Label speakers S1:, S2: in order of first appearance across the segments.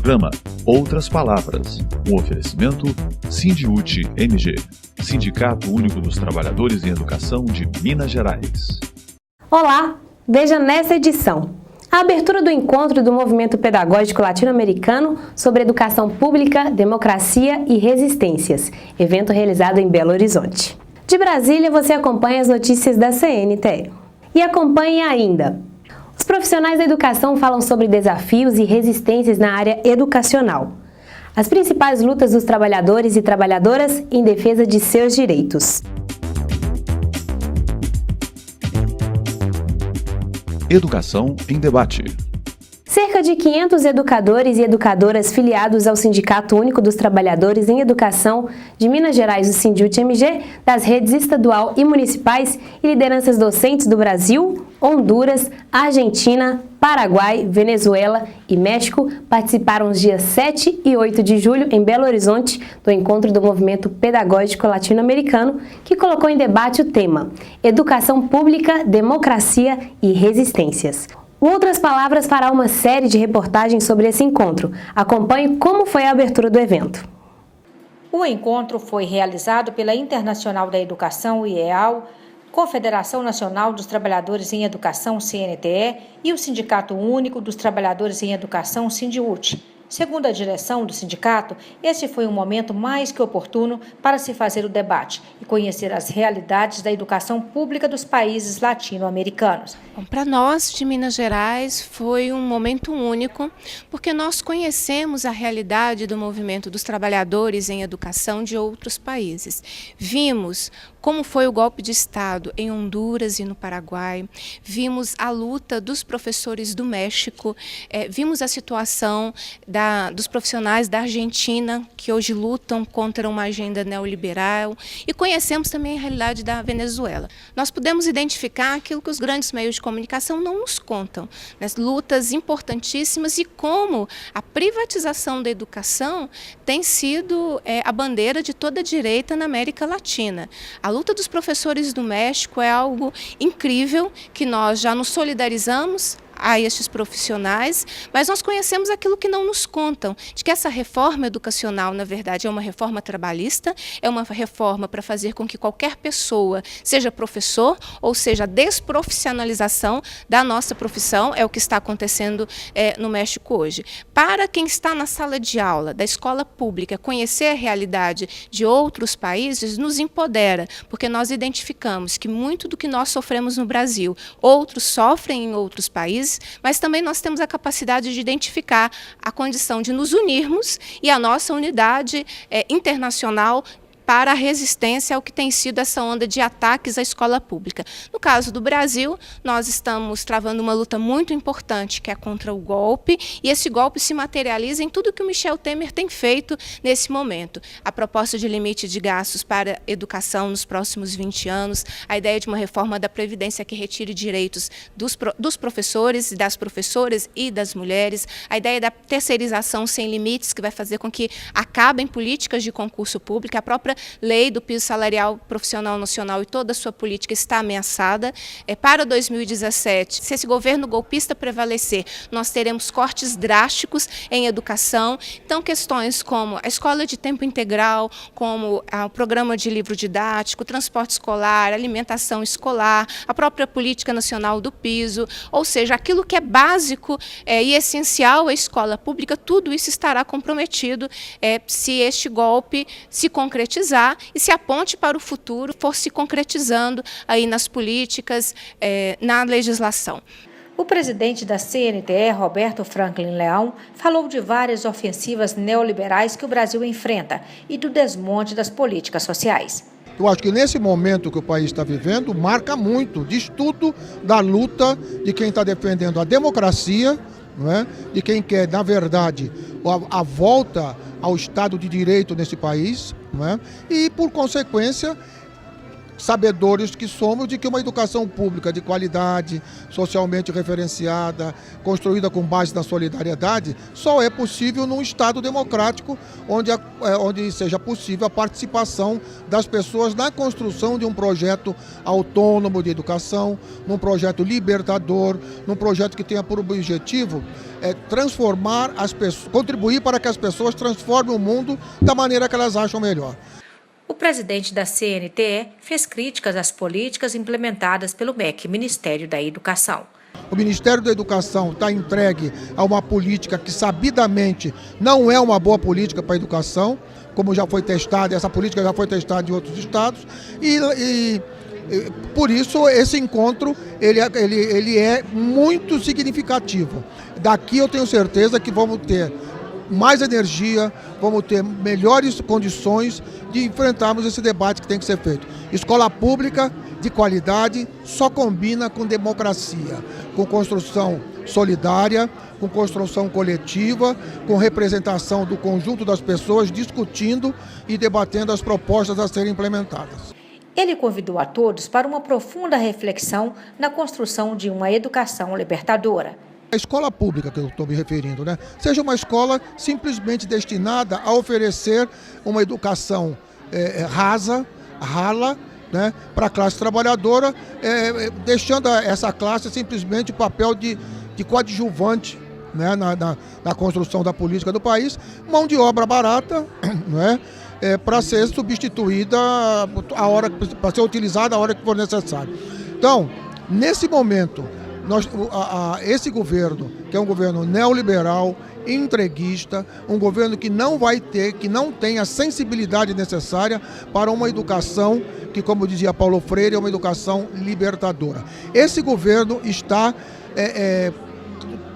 S1: programa Outras Palavras, um oferecimento Sindiúte-MG, Sindicato Único dos Trabalhadores em Educação de Minas Gerais.
S2: Olá, veja nessa edição a abertura do encontro do Movimento Pedagógico Latino-Americano sobre Educação Pública, Democracia e Resistências, evento realizado em Belo Horizonte. De Brasília, você acompanha as notícias da CNTE. E acompanhe ainda: os profissionais da educação falam sobre desafios e resistências na área educacional. As principais lutas dos trabalhadores e trabalhadoras em defesa de seus direitos.
S1: Educação em debate.
S2: Cerca de 500 educadores e educadoras filiados ao Sindicato Único dos Trabalhadores em Educação de Minas Gerais, o Sindiúte-MG, das redes estadual e municipais e lideranças docentes do Brasil, Honduras, Argentina, Paraguai, Venezuela e México participaram os dias 7 e 8 de julho em Belo Horizonte do encontro do Movimento Pedagógico Latino-Americano, que colocou em debate o tema Educação Pública, Democracia e Resistências. Outras Palavras fará uma série de reportagens sobre esse encontro. Acompanhe como foi a abertura do evento.
S3: O encontro foi realizado pela Internacional da Educação, IEAL, Confederação Nacional dos Trabalhadores em Educação, CNTE, e o Sindicato Único dos Trabalhadores em Educação, Sindiúte. Segundo a direção do sindicato, esse foi um momento mais que oportuno para se fazer o debate e conhecer as realidades da educação pública dos países latino-americanos.
S4: Para nós, de Minas Gerais, foi um momento único, porque nós conhecemos a realidade do movimento dos trabalhadores em educação de outros países. Vimos como foi o golpe de Estado em Honduras e no Paraguai, vimos a luta dos professores do México, vimos a situação dos profissionais da Argentina, que hoje lutam contra uma agenda neoliberal, e conhecemos também a realidade da Venezuela. Nós pudemos identificar aquilo que os grandes meios de comunicação não nos contam, né? Lutas importantíssimas e como a privatização da educação tem sido a bandeira de toda a direita na América Latina. A luta dos professores do México é algo incrível, que nós já nos solidarizamos a estes profissionais, mas nós conhecemos aquilo que não nos contam, de que essa reforma educacional, na verdade, é uma reforma trabalhista, é uma reforma para fazer com que qualquer pessoa seja professor, ou seja, a desprofissionalização da nossa profissão, é o que está acontecendo no México hoje. Para quem está na sala de aula da escola pública, conhecer a realidade de outros países nos empodera, porque nós identificamos que muito do que nós sofremos no Brasil, outros sofrem em outros países, mas também nós temos a capacidade de identificar a condição de nos unirmos e a nossa unidade internacional para a resistência ao que tem sido essa onda de ataques à escola pública. No caso do Brasil, nós estamos travando uma luta muito importante, que é contra o golpe, e esse golpe se materializa em tudo que o Michel Temer tem feito nesse momento. A proposta de limite de gastos para educação nos próximos 20 anos, a ideia de uma reforma da Previdência que retire direitos dos professores, das professoras e das mulheres, a ideia da terceirização sem limites, que vai fazer com que acabem políticas de concurso público, a própria lei do piso salarial profissional nacional e toda a sua política está ameaçada. Para 2017, se esse governo golpista prevalecer, nós teremos cortes drásticos em educação. Então, questões como a escola de tempo integral, como o programa de livro didático, transporte escolar, alimentação escolar, a própria política nacional do piso, ou seja, aquilo que é básico e essencial à escola pública, tudo isso estará comprometido se este golpe se concretizar e se a ponte para o futuro for se concretizando aí nas políticas, na legislação.
S3: O presidente da CNTE, Roberto Franklin Leão, falou de várias ofensivas neoliberais que o Brasil enfrenta e do desmonte das políticas sociais.
S5: Eu acho que nesse momento que o país está vivendo, marca muito, diz tudo da luta de quem está defendendo a democracia, não é? De quem quer, na verdade, a volta ao Estado de Direito nesse país, não é? E, por consequência, sabedores que somos de que uma educação pública de qualidade, socialmente referenciada, construída com base na solidariedade, só é possível num Estado democrático onde seja possível a participação das pessoas na construção de um projeto autônomo de educação, num projeto libertador, num projeto que tenha por objetivo transformar as pessoas, contribuir para que as pessoas transformem o mundo da maneira que elas acham melhor.
S3: O presidente da CNTE fez críticas às políticas implementadas pelo MEC, Ministério da Educação.
S5: O Ministério da Educação está entregue a uma política que sabidamente não é uma boa política para a educação, como já foi testada, essa política já foi testada em outros estados, e por isso esse encontro ele é muito significativo. Daqui eu tenho certeza que vamos ter mais energia, vamos ter melhores condições de enfrentarmos esse debate que tem que ser feito. Escola pública de qualidade só combina com democracia, com construção solidária, com construção coletiva, com representação do conjunto das pessoas discutindo e debatendo as propostas a serem implementadas.
S3: Ele convidou a todos para uma profunda reflexão na construção de uma educação libertadora.
S5: A escola pública que eu estou me referindo, né? Seja uma escola simplesmente destinada a oferecer uma educação rala, né, para a classe trabalhadora, deixando essa classe simplesmente o papel de coadjuvante, né, na construção da política do país, mão de obra barata, né, para ser substituída para ser utilizada a hora que for necessário. Então, nesse momento, esse governo, que é um governo neoliberal, entreguista, um governo que não tem a sensibilidade necessária para uma educação que, como dizia Paulo Freire, é uma educação libertadora. Esse governo está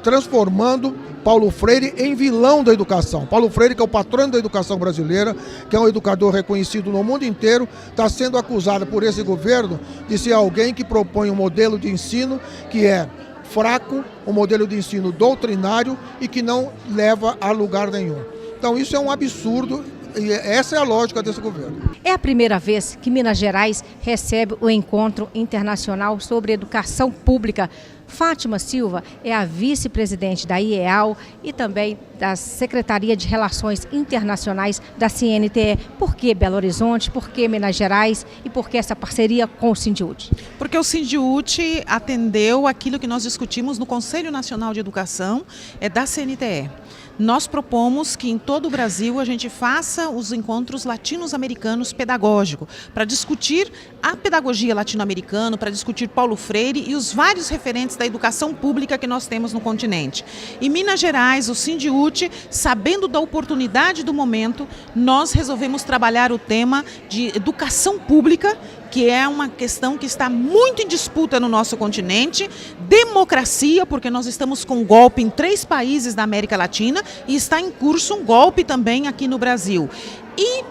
S5: transformando Paulo Freire em vilão da educação. Paulo Freire, que é o patrono da educação brasileira, que é um educador reconhecido no mundo inteiro, está sendo acusado por esse governo de ser alguém que propõe um modelo de ensino que é fraco, um modelo de ensino doutrinário e que não leva a lugar nenhum. Então isso é um absurdo e essa é a lógica desse governo.
S6: É a primeira vez que Minas Gerais recebe o Encontro Internacional sobre Educação Pública. Fátima Silva é a vice-presidente da IEAL e também da Secretaria de Relações Internacionais da CNTE. Por que Belo Horizonte, por que Minas Gerais e por que essa parceria com o Sindiúti?
S7: Porque o Sindiúti atendeu aquilo que nós discutimos no Conselho Nacional de Educação da CNTE. Nós propomos que em todo o Brasil a gente faça os encontros latino-americanos pedagógicos, para discutir a pedagogia latino-americana, para discutir Paulo Freire e os vários referentes da educação pública que nós temos no continente. Em Minas Gerais, o Sindiúti, sabendo da oportunidade do momento, nós resolvemos trabalhar o tema de educação pública, que é uma questão que está muito em disputa no nosso continente, democracia, porque nós estamos com golpe em 3 países da América Latina e está em curso um golpe também aqui no Brasil. E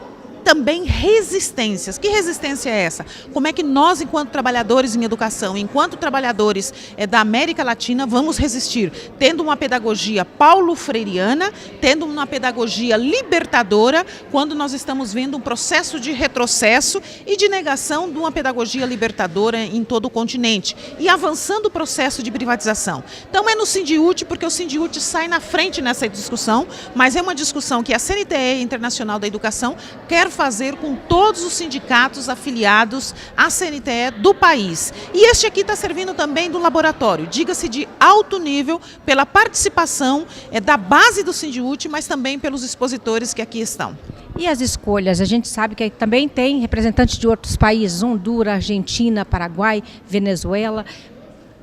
S7: também resistências. Que resistência é essa? Como é que nós, enquanto trabalhadores em educação, enquanto trabalhadores da América Latina, vamos resistir? Tendo uma pedagogia paulo-freiriana, tendo uma pedagogia libertadora, quando nós estamos vendo um processo de retrocesso e de negação de uma pedagogia libertadora em todo o continente, e avançando o processo de privatização. Então é no Sindiúti, porque o Sindiúti sai na frente nessa discussão, mas é uma discussão que a CNTE Internacional da Educação quer fazer com todos os sindicatos afiliados à CNTE do país. E este aqui está servindo também do laboratório, diga-se de alto nível, pela participação da base do Sindiúti, mas também pelos expositores que aqui estão.
S6: E as escolhas? A gente sabe que também tem representantes de outros países, Honduras, Argentina, Paraguai, Venezuela.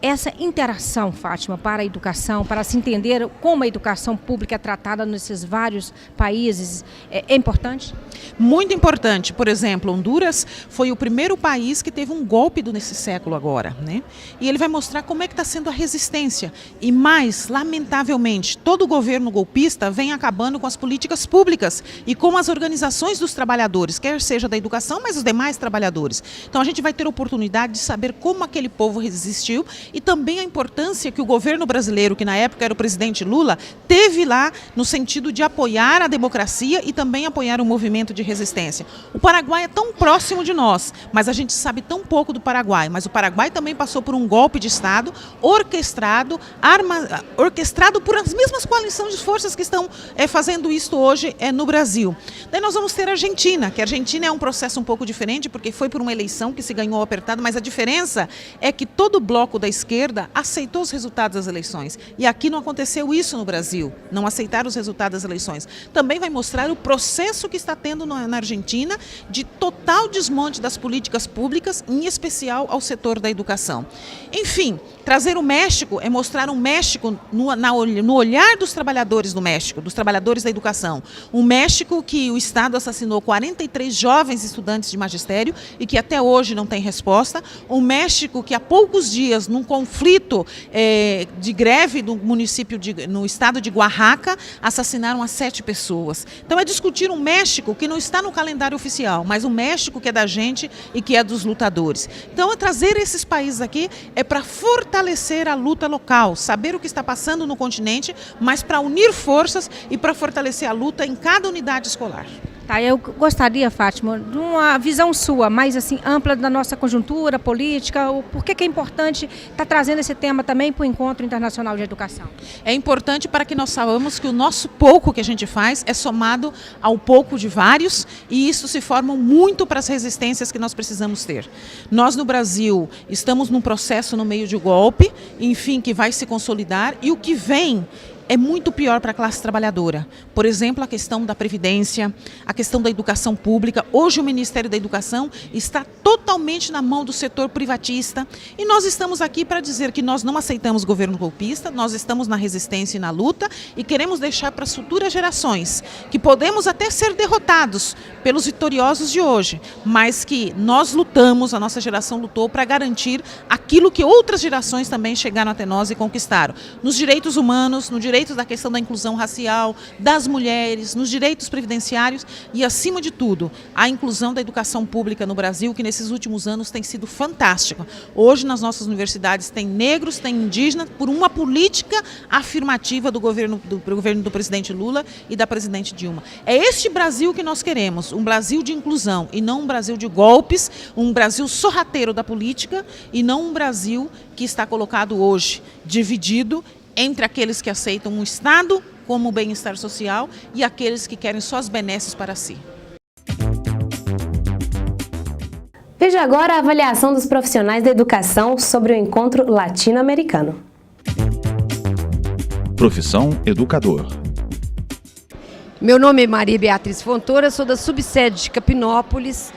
S6: Essa interação, Fátima, para a educação, para se entender como a educação pública é tratada nesses vários países, é importante?
S7: Muito importante. Por exemplo, Honduras foi o primeiro país que teve um golpe nesse século agora, né? E ele vai mostrar como é que está sendo a resistência. E mais, lamentavelmente, todo o governo golpista vem acabando com as políticas públicas e com as organizações dos trabalhadores, quer seja da educação, mas os demais trabalhadores. Então a gente vai ter oportunidade de saber como aquele povo resistiu e também a importância que o governo brasileiro, que na época era o presidente Lula, teve lá no sentido de apoiar a democracia e também apoiar o movimento de resistência. O Paraguai é tão próximo de nós, mas a gente sabe tão pouco do Paraguai. Mas o Paraguai também passou por um golpe de Estado orquestrado por as mesmas coalições de forças que estão fazendo isso hoje no Brasil. Daí nós vamos ter a Argentina, que a Argentina é um processo um pouco diferente, porque foi por uma eleição que se ganhou apertado, mas a diferença é que todo o bloco da esquerda aceitou os resultados das eleições. E aqui não aconteceu isso no Brasil, não aceitaram os resultados das eleições. Também vai mostrar o processo que está tendo na Argentina de total desmonte das políticas públicas, em especial ao setor da educação. Enfim, trazer o México é mostrar um México no olhar dos trabalhadores do México, dos trabalhadores da educação. Um México que o Estado assassinou 43 jovens estudantes de magistério e que até hoje não tem resposta. Um México que há poucos dias, num conflito de greve no no estado de Oaxaca, assassinaram as 7 pessoas. Então é discutir um México que não está no calendário oficial, mas um México que é da gente e que é dos lutadores. Então é trazer esses países aqui para fortalecer a luta local, saber o que está passando no continente, mas para unir forças e para fortalecer a luta em cada unidade escolar.
S6: Tá, eu gostaria, Fátima, de uma visão sua, mais assim, ampla da nossa conjuntura política, por que é importante estar trazendo esse tema também para o Encontro Internacional de Educação?
S7: É importante para que nós saibamos que o nosso pouco que a gente faz é somado ao pouco de vários, e isso se forma muito para as resistências que nós precisamos ter. Nós no Brasil estamos num processo no meio de golpe, enfim, que vai se consolidar, e o que vem é muito pior para a classe trabalhadora. Por exemplo, a questão da Previdência, a questão da educação pública. Hoje o Ministério da Educação está totalmente na mão do setor privatista e nós estamos aqui para dizer que nós não aceitamos governo golpista, nós estamos na resistência e na luta e queremos deixar para as futuras gerações que podemos até ser derrotados pelos vitoriosos de hoje, mas que nós lutamos, a nossa geração lutou para garantir aquilo que outras gerações também chegaram até nós e conquistaram. Nos direitos humanos, no direitos da questão da inclusão racial, das mulheres, nos direitos previdenciários e, acima de tudo, a inclusão da educação pública no Brasil, que nesses últimos anos tem sido fantástica. Hoje, nas nossas universidades, tem negros, tem indígenas, por uma política afirmativa do governo do presidente Lula e da presidente Dilma. É este Brasil que nós queremos, um Brasil de inclusão e não um Brasil de golpes, um Brasil sorrateiro da política e não um Brasil que está colocado hoje dividido entre aqueles que aceitam um Estado como o bem-estar social e aqueles que querem só as benesses para si.
S2: Veja agora a avaliação dos profissionais da educação sobre o encontro latino-americano.
S1: Profissão educador.
S8: Meu nome é Maria Beatriz Fontoura, sou da subsede de Capinópolis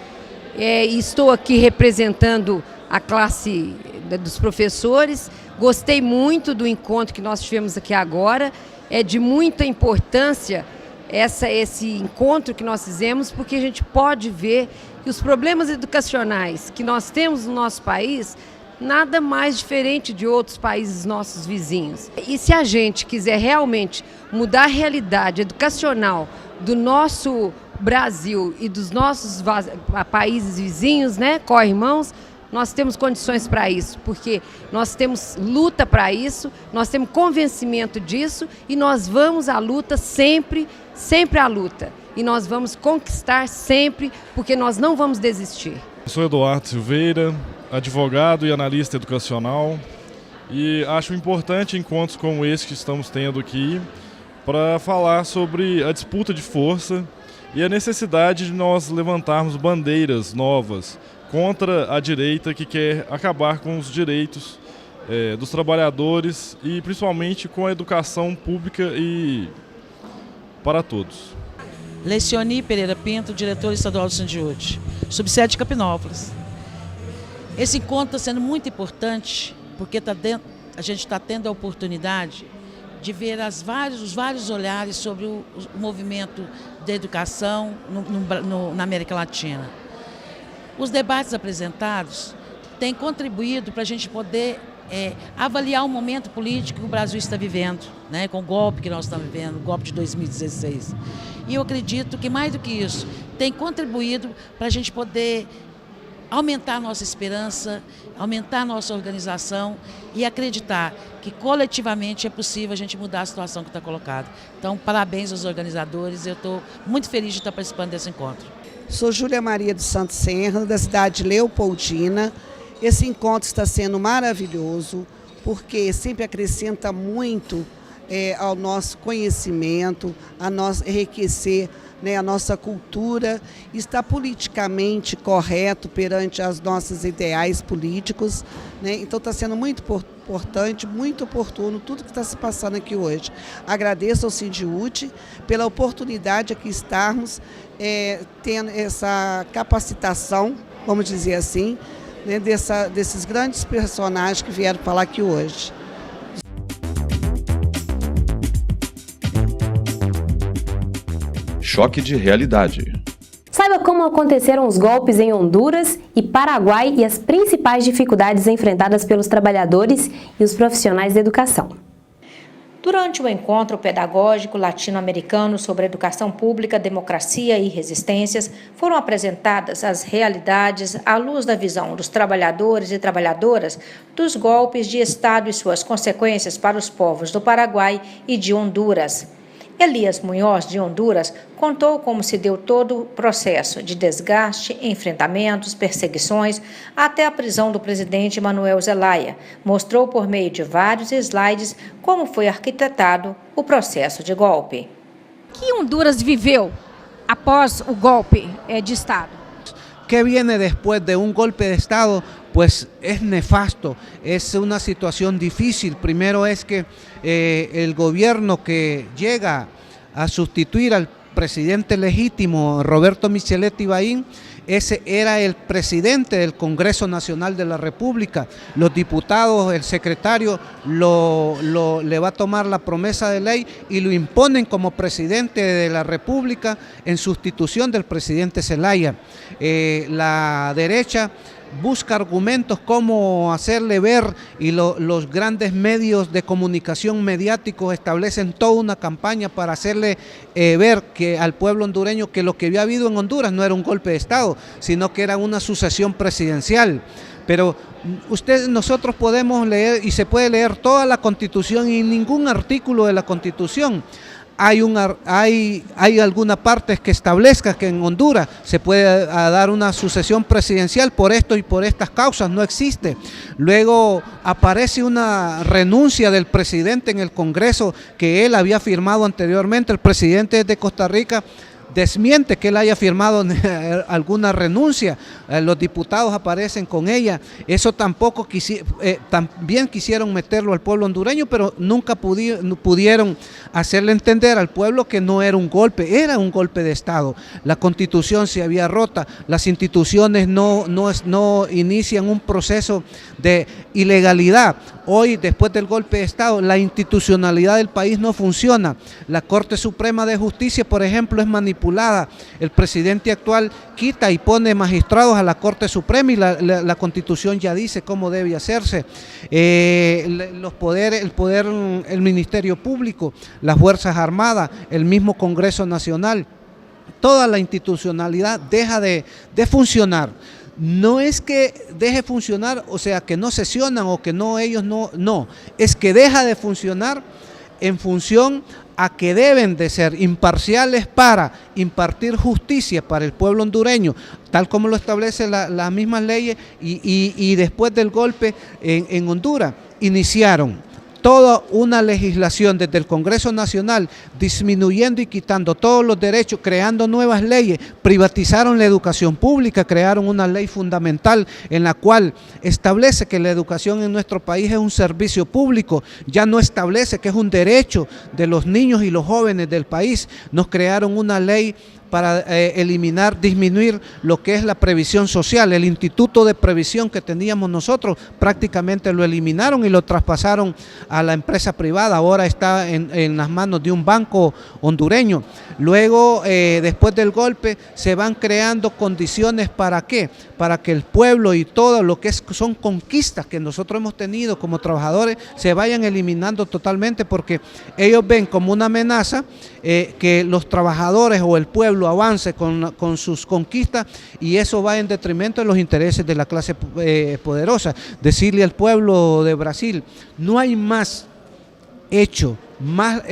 S8: e estou aqui representando a classe dos professores. Gostei muito do encontro que nós tivemos aqui agora, é de muita importância esse encontro que nós fizemos, porque a gente pode ver que os problemas educacionais que nós temos no nosso país, nada mais diferente de outros países nossos vizinhos. E se a gente quiser realmente mudar a realidade educacional do nosso Brasil e dos nossos países vizinhos, né, co-irmãos, nós temos condições para isso, porque nós temos luta para isso, nós temos convencimento disso e nós vamos à luta sempre, sempre à luta. E nós vamos conquistar sempre, porque nós não vamos desistir.
S9: Eu sou Eduardo Silveira, advogado e analista educacional, e acho importante encontros como esse que estamos tendo aqui para falar sobre a disputa de força e a necessidade de nós levantarmos bandeiras novas contra a direita que quer acabar com os direitos dos trabalhadores e principalmente com a educação pública e para todos.
S10: Lecioni Pereira Pinto, diretora estadual do Sindiúte, subsede de Capinópolis. Esse encontro está sendo muito importante porque a gente está tendo a oportunidade de ver os vários olhares sobre o movimento da educação na América Latina. Os debates apresentados têm contribuído para a gente poder avaliar o momento político que o Brasil está vivendo, né, com o golpe que nós estamos vivendo, o golpe de 2016. E eu acredito que, mais do que isso, tem contribuído para a gente poder aumentar a nossa esperança, aumentar a nossa organização e acreditar que coletivamente é possível a gente mudar a situação que está colocada. Então, parabéns aos organizadores, eu estou muito feliz de estar participando desse encontro.
S11: Sou Júlia Maria dos Santos Serra, da cidade de Leopoldina. Esse encontro está sendo maravilhoso, porque sempre acrescenta muito ao nosso conhecimento, a enriquecer a nossa cultura, está politicamente correto perante os nossos ideais políticos, né? Então está sendo muito importante, muito oportuno tudo que está se passando aqui hoje. Agradeço ao Sindiúti pela oportunidade de aqui estarmos tendo essa capacitação, vamos dizer assim, né, desses grandes personagens que vieram falar aqui hoje.
S1: Choque de realidade.
S2: Saiba como aconteceram os golpes em Honduras e Paraguai e as principais dificuldades enfrentadas pelos trabalhadores e os profissionais da educação.
S3: Durante o encontro pedagógico latino-americano sobre educação pública, democracia e resistências, foram apresentadas as realidades à luz da visão dos trabalhadores e trabalhadoras dos golpes de Estado e suas consequências para os povos do Paraguai e de Honduras. Elias Munhoz, de Honduras, contou como se deu todo o processo de desgaste, enfrentamentos, perseguições, até a prisão do presidente Manuel Zelaya. Mostrou por meio de vários slides como foi arquitetado o processo de golpe.
S6: O que Honduras viveu após o golpe de Estado?
S12: ¿Qué viene después de un golpe de Estado? Pues es nefasto, es una situación difícil. Primero es que el gobierno que llega a sustituir al presidente legítimo, Roberto Micheletti Bahín, ese era el presidente del Congreso Nacional de la República. Los diputados, el secretario, le va a tomar la promesa de ley y lo imponen como presidente de la República en sustitución del presidente Zelaya. La derecha busca argumentos cómo hacerle ver y los grandes medios de comunicación mediáticos establecen toda una campaña para hacerle ver que al pueblo hondureño que lo que había habido en Honduras no era un golpe de Estado, sino que era una sucesión presidencial. Pero nosotros podemos leer y se puede leer toda la Constitución y ningún artículo de la Constitución hay alguna parte que establezca que en Honduras se puede dar una sucesión presidencial por esto y por estas causas, no existe. Luego aparece una renuncia del presidente en el Congreso que él había firmado anteriormente. El presidente de Costa Rica desmiente que él haya firmado alguna renuncia, los diputados aparecen con ella. Eso tampoco también quisieron meterlo al pueblo hondureño, pero nunca pudieron hacerle entender al pueblo que no era un golpe, era un golpe de Estado. La Constitución se había rota, las instituciones no inician un proceso de ilegalidad. Hoy, después del golpe de Estado, la institucionalidad del país no funciona. La Corte Suprema de Justicia, por ejemplo, es manipulada. El presidente actual quita y pone magistrados a la Corte Suprema y la Constitución ya dice cómo debe hacerse. El Ministerio Público, las Fuerzas Armadas, el mismo Congreso Nacional, toda la institucionalidad deja de funcionar. No es que deje funcionar, o sea, que no sesionan o que ellos no, es que deja de funcionar en función a que deben de ser imparciales para impartir justicia para el pueblo hondureño, tal como lo establecen las mismas leyes y después del golpe en Honduras iniciaron toda una legislación desde el Congreso Nacional, disminuyendo y quitando todos los derechos, creando nuevas leyes, privatizaron la educación pública, crearon una ley fundamental en la cual establece que la educación en nuestro país es un servicio público, ya no establece que es un derecho de los niños y los jóvenes del país. Nos crearon una ley para disminuir lo que es la previsión social. El Instituto de Previsión que teníamos nosotros prácticamente lo eliminaron y lo traspasaron a la empresa privada, ahora está en las manos de un banco hondureño. Luego, después del golpe, se van creando condiciones ¿para qué? Para que el pueblo y todo lo que son conquistas que nosotros hemos tenido como trabajadores se vayan eliminando totalmente, porque ellos ven como una amenaza que los trabajadores o el pueblo pueblo avance con sus conquistas y eso va en detrimento de los intereses de la clase poderosa. Decirle al pueblo de Brasil, no hay más hecho más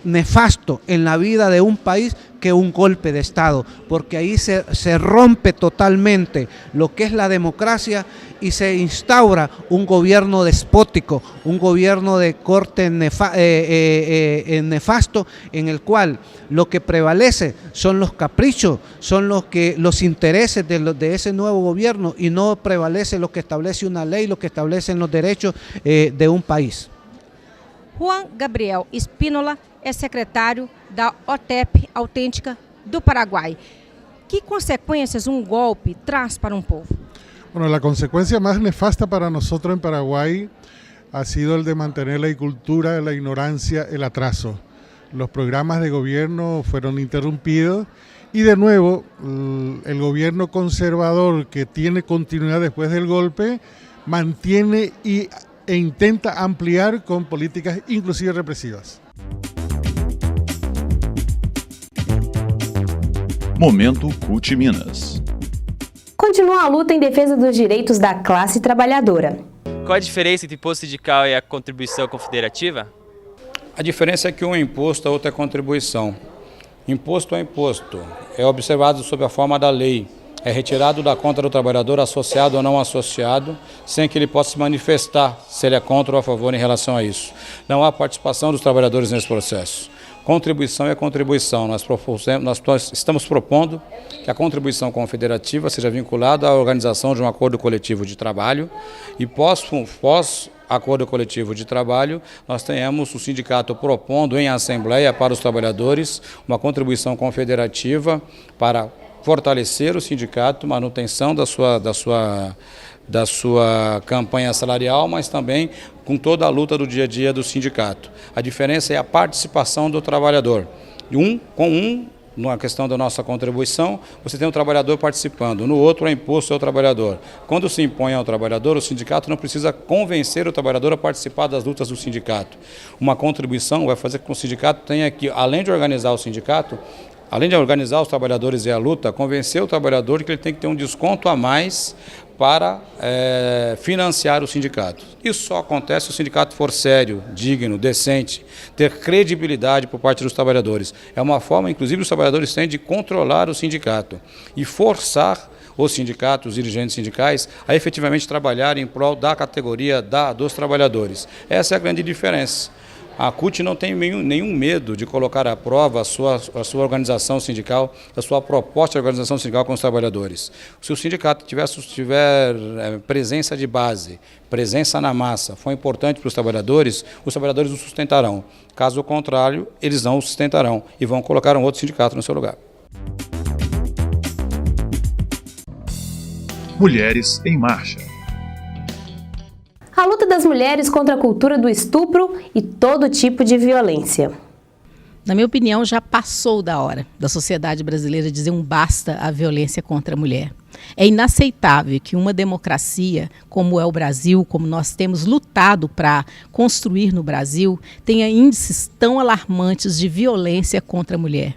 S12: nefasto en la vida de un país que un golpe de Estado, porque ahí se rompe totalmente lo que es la democracia y se instaura un gobierno despótico, un gobierno de corte nefasto, en el cual lo que prevalece son los caprichos, son los intereses de ese nuevo gobierno y no prevalece lo que establece una ley, lo que establecen los derechos de un país.
S6: Juan Gabriel Espínola é secretário da OTEP Autêntica do Paraguai. ¿Qué consecuencias un golpe traz para un povo?
S13: Bueno, la consecuencia más nefasta para nosotros en Paraguay ha sido el de mantener la cultura, la ignorancia, el atraso. Los programas de gobierno fueron interrumpidos y de nuevo el gobierno conservador que tiene continuidad después del golpe mantiene e intenta ampliar con políticas inclusive represivas.
S1: Momento CUT Minas.
S2: Continua a luta em defesa dos direitos da classe trabalhadora.
S14: Qual a diferença entre imposto sindical e a contribuição confederativa?
S15: A diferença é que um é imposto, a outra é contribuição. Imposto é imposto, é observado sob a forma da lei. É retirado da conta do trabalhador, associado ou não associado, sem que ele possa se manifestar se ele é contra ou a favor em relação a isso. Não há participação dos trabalhadores nesse processo. Contribuição é contribuição. Nós estamos propondo que a contribuição confederativa seja vinculada à organização de um acordo coletivo de trabalho e pós acordo coletivo de trabalho, nós tenhamos o sindicato propondo em assembleia para os trabalhadores uma contribuição confederativa para fortalecer o sindicato, manutenção da sua campanha salarial, mas também com toda a luta do dia a dia do sindicato. A diferença é a participação do trabalhador. Na questão da nossa contribuição, você tem um trabalhador participando, no outro é imposto ao trabalhador. Quando se impõe ao trabalhador, o sindicato não precisa convencer o trabalhador a participar das lutas do sindicato. Uma contribuição vai fazer com que o sindicato tenha que, além de organizar o sindicato, além de organizar os trabalhadores e a luta, convencer o trabalhador que ele tem que ter um desconto a mais para financiar o sindicato. Isso só acontece se o sindicato for sério, digno, decente, ter credibilidade por parte dos trabalhadores. É uma forma, inclusive, os trabalhadores têm de controlar o sindicato e forçar os sindicatos, os dirigentes sindicais, a efetivamente trabalhar em prol da categoria dos trabalhadores. Essa é a grande diferença. A CUT não tem nenhum medo de colocar à prova a sua organização sindical, a sua proposta de organização sindical com os trabalhadores. Se o sindicato tiver presença de base, presença na massa, for importante para os trabalhadores o sustentarão. Caso contrário, eles não o sustentarão e vão colocar um outro sindicato no seu lugar.
S1: Mulheres em Marcha.
S2: A luta das mulheres contra a cultura do estupro e todo tipo de violência.
S16: Na minha opinião, já passou da hora da sociedade brasileira dizer um basta à violência contra a mulher. É inaceitável que uma democracia como é o Brasil, como nós temos lutado para construir no Brasil, tenha índices tão alarmantes de violência contra a mulher.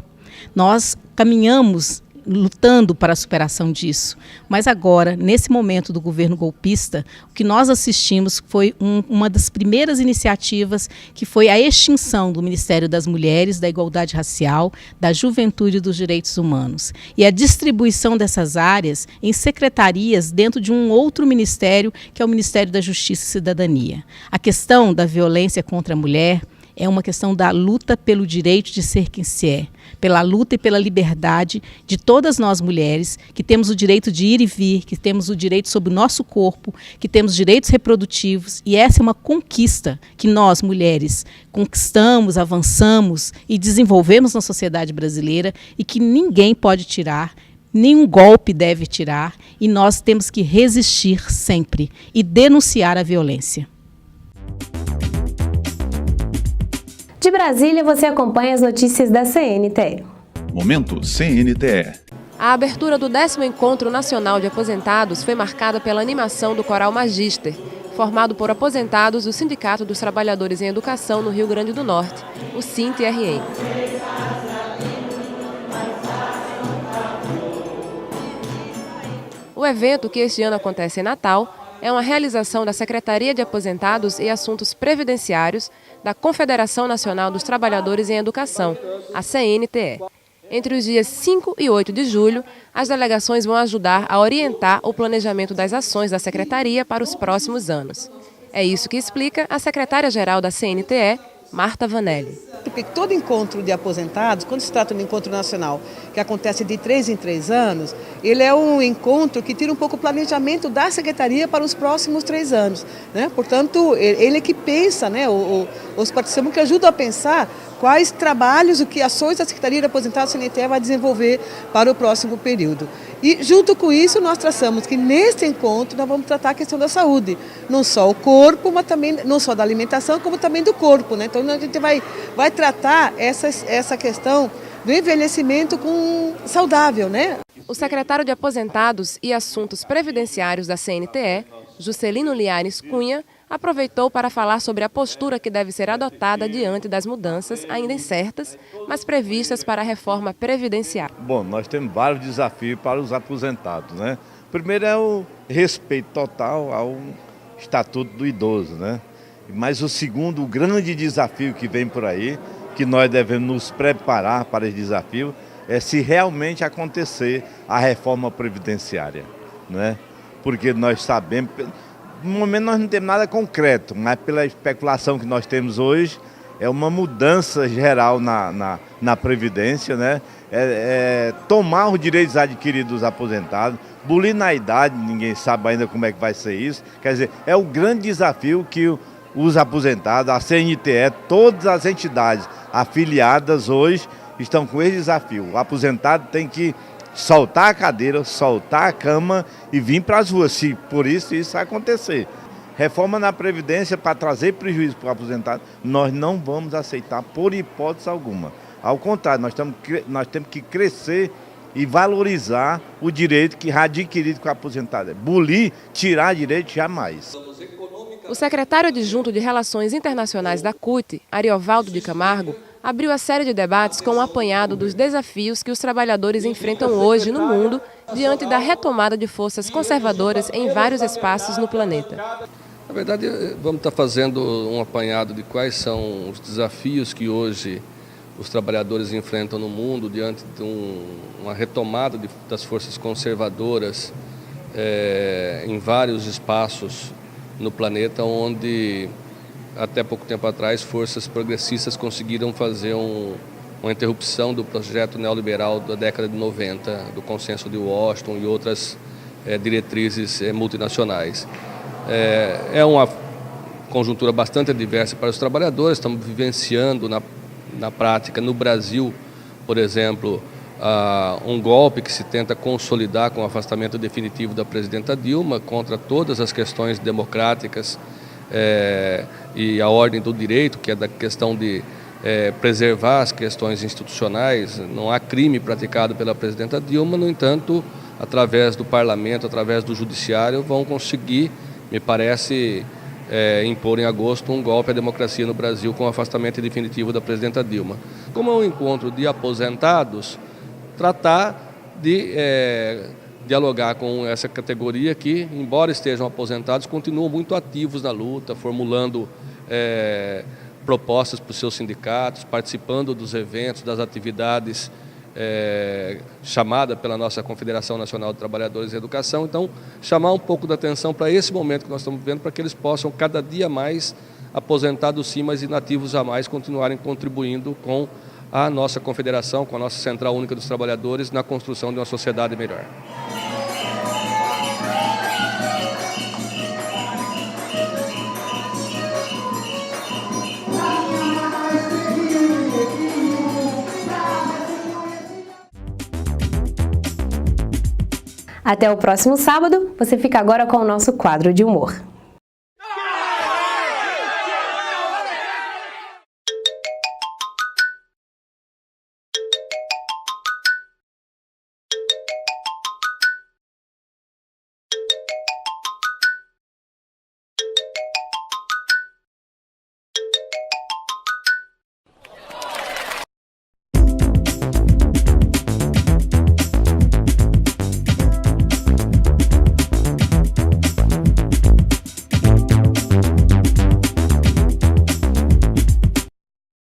S16: Nós caminhamos lutando para a superação disso. Mas agora, nesse momento do governo golpista, o que nós assistimos foi uma das primeiras iniciativas, que foi a extinção do Ministério das Mulheres, da Igualdade Racial, da Juventude e dos Direitos Humanos. E a distribuição dessas áreas em secretarias dentro de um outro ministério, que é o Ministério da Justiça e Cidadania. A questão da violência contra a mulher é uma questão da luta pelo direito de ser quem se é, pela luta e pela liberdade de todas nós mulheres, que temos o direito de ir e vir, que temos o direito sobre o nosso corpo, que temos direitos reprodutivos, e essa é uma conquista que nós, mulheres, conquistamos, avançamos e desenvolvemos na sociedade brasileira e que ninguém pode tirar, nenhum golpe deve tirar, e nós temos que resistir sempre e denunciar a violência.
S2: De Brasília, você acompanha as notícias da CNTE.
S1: Momento CNTE.
S17: A abertura do 10º Encontro Nacional de Aposentados foi marcada pela animação do Coral Magister, formado por aposentados do Sindicato dos Trabalhadores em Educação no Rio Grande do Norte, o SINT-RE. evento, que este ano acontece em Natal, é uma realização da Secretaria de Aposentados e Assuntos Previdenciários da Confederação Nacional dos Trabalhadores em Educação, a CNTE. Entre os dias 5 e 8 de julho, as delegações vão ajudar a orientar o planejamento das ações da Secretaria para os próximos anos. É isso que explica a secretária-geral da CNTE, Marta Vanelli.
S18: Porque todo encontro de aposentados, quando se trata de um encontro nacional que acontece de 3 em 3 anos, ele é um encontro que tira um pouco o planejamento da Secretaria para os próximos 3 anos. Né? Portanto, ele é que pensa, né? Os participantes que ajudam a pensar quais trabalhos, que ações a Secretaria de Aposentados CNTE vai desenvolver para o próximo período. E junto com isso nós traçamos que neste encontro nós vamos tratar a questão da saúde, não só o corpo, mas também não só da alimentação, como também do corpo, né? Então a gente vai tratar essa questão do envelhecimento saudável, né?
S17: O secretário de Aposentados e Assuntos Previdenciários da CNTE, Juscelino Liares Cunha, aproveitou para falar sobre a postura que deve ser adotada diante das mudanças ainda incertas, mas previstas para a reforma previdenciária.
S19: Bom, nós temos vários desafios para os aposentados, né? Primeiro é o respeito total ao Estatuto do Idoso, né? Mas o segundo, o grande desafio que vem por aí, que nós devemos nos preparar para esse desafio, é se realmente acontecer a reforma previdenciária, né? Porque nós sabemos, no momento nós não temos nada concreto, mas pela especulação que nós temos hoje, é uma mudança geral na Previdência, né? Tomar os direitos adquiridos dos aposentados, bulir na idade, ninguém sabe ainda como é que vai ser isso. Quer dizer, é o grande desafio que os aposentados, a CNTE, todas as entidades afiliadas hoje estão com esse desafio. O aposentado tem que soltar a cadeira, soltar a cama e vir para as ruas, se por isso acontecer. Reforma na Previdência para trazer prejuízo para o aposentado, nós não vamos aceitar por hipótese alguma. Ao contrário, nós temos que crescer e valorizar o direito que é adquirido com o aposentado. Bulir, tirar direito, jamais.
S17: O secretário adjunto de Relações Internacionais da CUT, Ariovaldo de Camargo, abriu a série de debates com um apanhado dos desafios que os trabalhadores enfrentam hoje no mundo diante da retomada de forças conservadoras em vários espaços no planeta.
S20: Na verdade, vamos estar fazendo um apanhado de quais são os desafios que hoje os trabalhadores enfrentam no mundo diante de uma retomada das forças conservadoras em vários espaços no planeta, onde até pouco tempo atrás forças progressistas conseguiram fazer uma interrupção do projeto neoliberal da década de 90, do Consenso de Washington e outras diretrizes multinacionais. É uma conjuntura bastante adversa para os trabalhadores. Estamos vivenciando na prática, no Brasil, por exemplo, um golpe que se tenta consolidar com o afastamento definitivo da presidenta Dilma contra todas as questões democráticas e a ordem do direito, que é da questão de preservar as questões institucionais. Não há crime praticado pela presidenta Dilma, no entanto, através do parlamento, através do judiciário, vão conseguir, me parece, impor em agosto um golpe à democracia no Brasil com o afastamento definitivo da presidenta Dilma. Como é um encontro de aposentados, tratar de dialogar com essa categoria que, embora estejam aposentados, continuam muito ativos na luta, formulando propostas para os seus sindicatos, participando dos eventos, das atividades chamada pela nossa Confederação Nacional de Trabalhadores em Educação. Então, chamar um pouco da atenção para esse momento que nós estamos vivendo, para que eles possam, cada dia mais, aposentados sim, mas inativos jamais, continuarem contribuindo com a nossa confederação, com a nossa Central Única dos Trabalhadores, na construção de uma sociedade melhor.
S2: Até o próximo sábado, você fica agora com o nosso quadro de humor.